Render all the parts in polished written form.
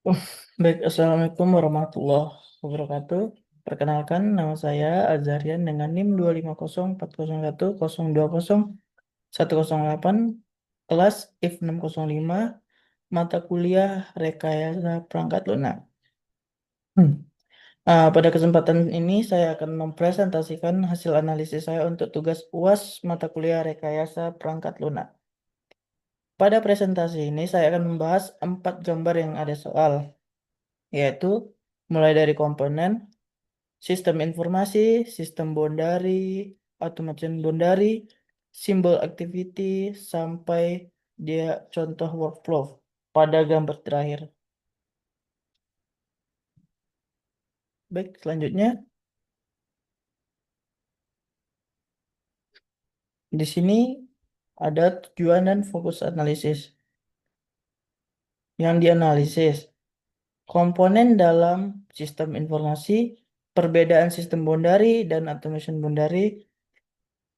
Baik, Assalamualaikum warahmatullahi wabarakatuh. Perkenalkan, nama saya Azarian dengan NIM 2504010200108, kelas IF 605, mata kuliah Rekayasa Perangkat Lunak. Hmm. Pada kesempatan ini saya akan mempresentasikan hasil analisis saya untuk tugas UAS mata kuliah Rekayasa Perangkat Lunak. Pada presentasi ini saya akan membahas 4 gambar yang ada soal, yaitu mulai dari komponen, sistem informasi, sistem bondari, automation bondari, simbol activity, sampai dia contoh workflow pada gambar terakhir. Baik, selanjutnya di sini ada tujuan dan fokus analisis. Yang dianalisis komponen dalam sistem informasi, perbedaan sistem bondari dan automation bondari,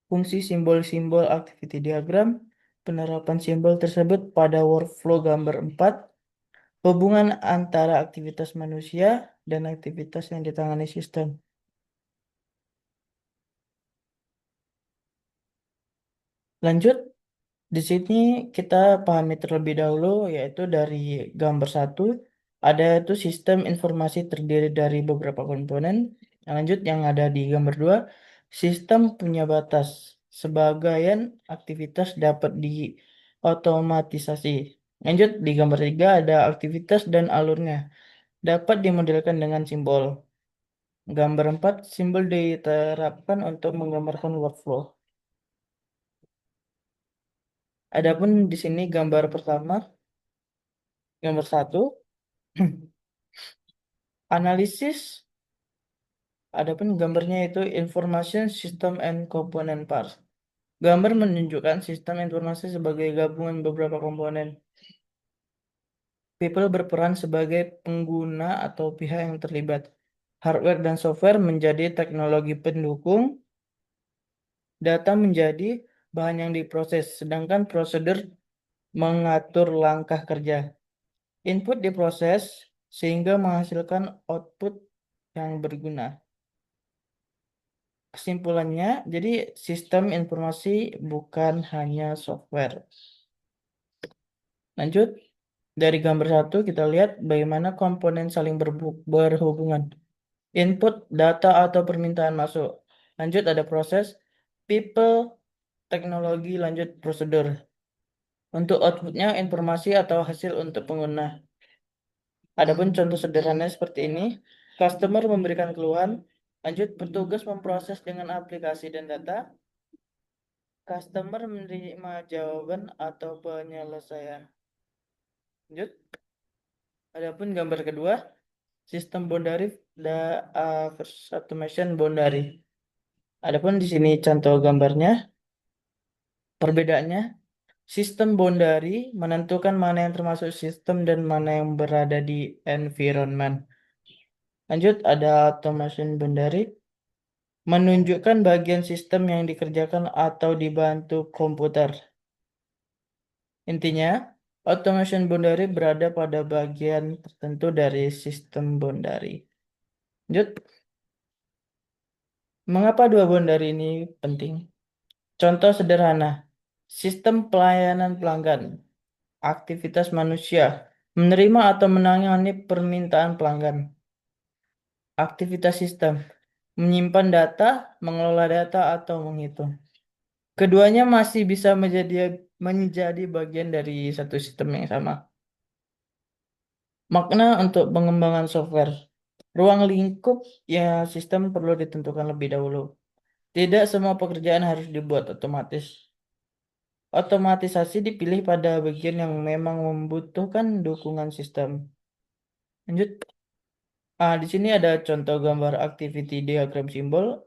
fungsi simbol-simbol activity diagram, penerapan simbol tersebut pada workflow gambar 4, hubungan antara aktivitas manusia dan aktivitas yang ditangani sistem. Lanjut, di sini kita pahami terlebih dahulu, yaitu dari gambar 1, ada itu sistem informasi terdiri dari beberapa komponen. Lanjut, yang ada di gambar 2, sistem punya batas. Sebagian aktivitas dapat diotomatisasi. Lanjut, di gambar 3 ada aktivitas dan alurnya. Dapat dimodelkan dengan simbol. Gambar 4, simbol diterapkan untuk menggambarkan workflow. Adapun di sini gambar pertama, gambar 1, analisis. Adapun gambarnya itu information system and component parts. Gambar menunjukkan sistem informasi sebagai gabungan beberapa komponen. People berperan sebagai pengguna atau pihak yang terlibat. Hardware dan software menjadi teknologi pendukung. Data menjadi bahan yang diproses, sedangkan prosedur mengatur langkah kerja. Input diproses sehingga menghasilkan output yang berguna. Kesimpulannya, jadi sistem informasi bukan hanya software. Lanjut, dari gambar 1 kita lihat bagaimana komponen saling berhubungan. Input, data atau permintaan masuk. Lanjut ada proses, people, teknologi, lanjut prosedur. Untuk outputnya informasi atau hasil untuk pengguna. Adapun contoh sederhana seperti ini, customer memberikan keluhan, lanjut petugas memproses dengan aplikasi dan data, customer menerima jawaban atau penyelesaian. Lanjut, adapun gambar kedua, sistem bondari versus automation bondari. Adapun di sini contoh gambarnya, perbedaannya, sistem bondari menentukan mana yang termasuk sistem dan mana yang berada di environment. Lanjut, ada automation bondari, menunjukkan bagian sistem yang dikerjakan atau dibantu komputer. Intinya, automation bondari berada pada bagian tertentu dari sistem bondari. Lanjut, mengapa dua bondari ini penting? Contoh sederhana, sistem pelayanan pelanggan, aktivitas manusia, menerima atau menangani permintaan pelanggan. Aktivitas sistem, menyimpan data, mengelola data, atau menghitung. Keduanya masih bisa menjadi bagian dari satu sistem yang sama. Makna untuk pengembangan software. Ruang lingkup ya sistem perlu ditentukan lebih dahulu. Tidak semua pekerjaan harus dibuat otomatis. Otomatisasi dipilih pada bagian yang memang membutuhkan dukungan sistem. Lanjut. Di sini ada contoh gambar activity diagram simbol.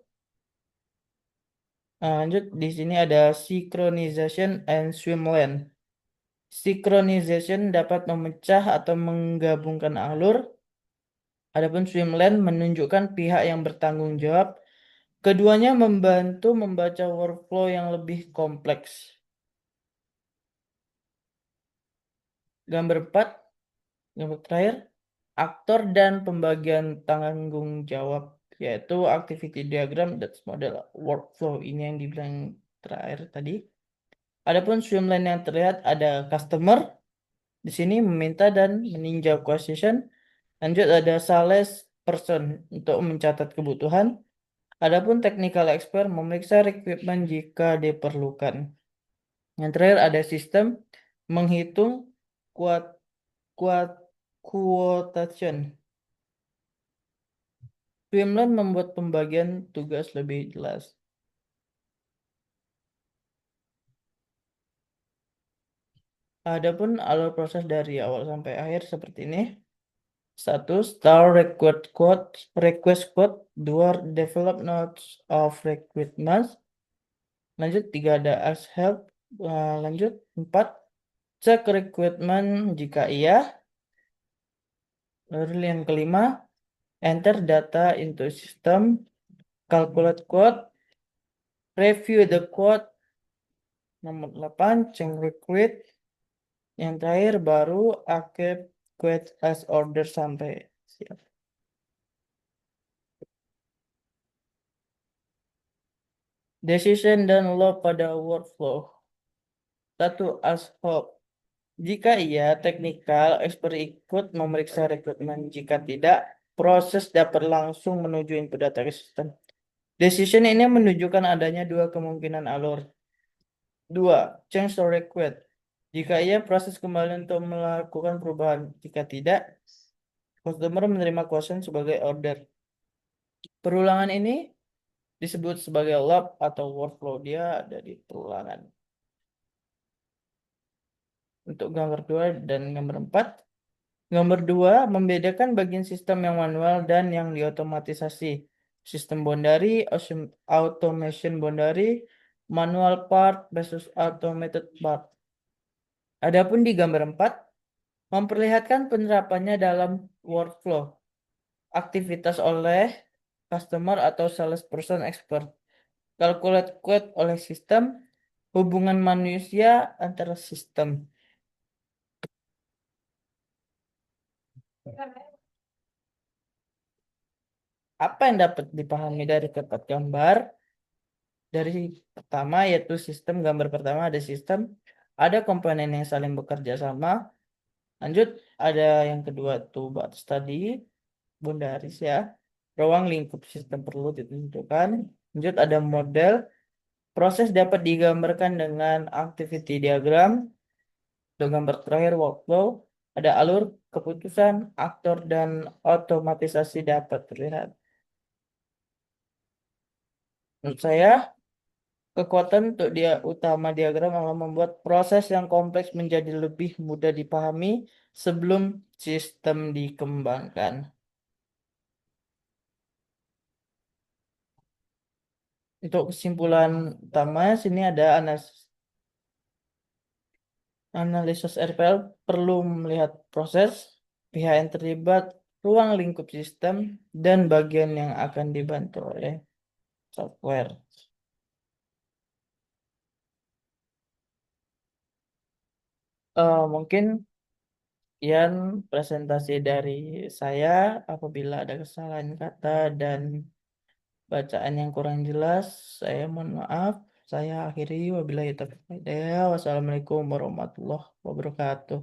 Lanjut, di sini ada synchronization and swim lane. Synchronization dapat memecah atau menggabungkan alur. Adapun swim lane menunjukkan pihak yang bertanggung jawab. Keduanya membantu membaca workflow yang lebih kompleks. Gambar 4, gambar terakhir. aktor dan pembagian tanggung jawab, yaitu activity diagram dan model workflow. Ini yang dibilang terakhir tadi. Adapun streamline yang terlihat ada customer di sini meminta dan meninjau question. Lanjut ada sales person untuk mencatat kebutuhan. Adapun technical expert memeriksa requirement jika diperlukan. Yang terakhir ada sistem menghitung kuat kuat quotation. Streamline membuat pembagian tugas lebih jelas. Adapun alur proses dari awal sampai akhir seperti ini. Satu, start request quote. Dua, develop notes of requirements. Lanjut, tiga ada ask help. Lanjut, empat, cek requirement jika iya. Lalu yang kelima, enter data into system, calculate quote, review the quote. Nomor 8, change request. Yang terakhir baru accept quote as order sampai siap. Decision dan law pada workflow. Satu, ask help. Jika iya, teknikal expert ikut memeriksa rekrutmen. Jika tidak, proses dapat langsung menuju input data ke sistem. Decision ini menunjukkan adanya dua kemungkinan alur. Dua, change or request. Jika iya, proses kembali untuk melakukan perubahan. Jika tidak, customer menerima question sebagai order. Perulangan ini disebut sebagai loop atau workflow. Dia ada di perulangan. Untuk gambar 2 dan gambar 4. Gambar 2 membedakan bagian sistem yang manual dan yang diotomatisasi. Sistem bondary, automation bondary, manual part versus automated part. Adapun di gambar 4 memperlihatkan penerapannya dalam workflow. Aktivitas oleh customer atau salesperson expert. Calculate quote oleh sistem, hubungan manusia antara sistem. Apa yang dapat dipahami dari tempat gambar? Dari pertama yaitu sistem, gambar pertama ada sistem, ada komponen yang saling bekerja sama. Lanjut ada yang kedua tuh batas tadi, bondaris ya. Ruang lingkup sistem perlu ditentukan. Lanjut ada model. Proses dapat digambarkan dengan activity diagram. Untuk gambar terakhir workflow, ada alur, keputusan, aktor, dan otomatisasi dapat terlihat. Menurut saya, kekuatan untuk dia utama diagram adalah membuat proses yang kompleks menjadi lebih mudah dipahami sebelum sistem dikembangkan. Untuk kesimpulan utama, sini ada analisis RPL perlu melihat proses, pihak yang terlibat, ruang lingkup sistem, dan bagian yang akan dibantu oleh software. Mungkin sekian presentasi dari saya. Apabila ada kesalahan kata dan bacaan yang kurang jelas, saya mohon maaf. Saya akhiri wabillahi taufiq wal hidayah. Wassalamualaikum warahmatullahi wabarakatuh.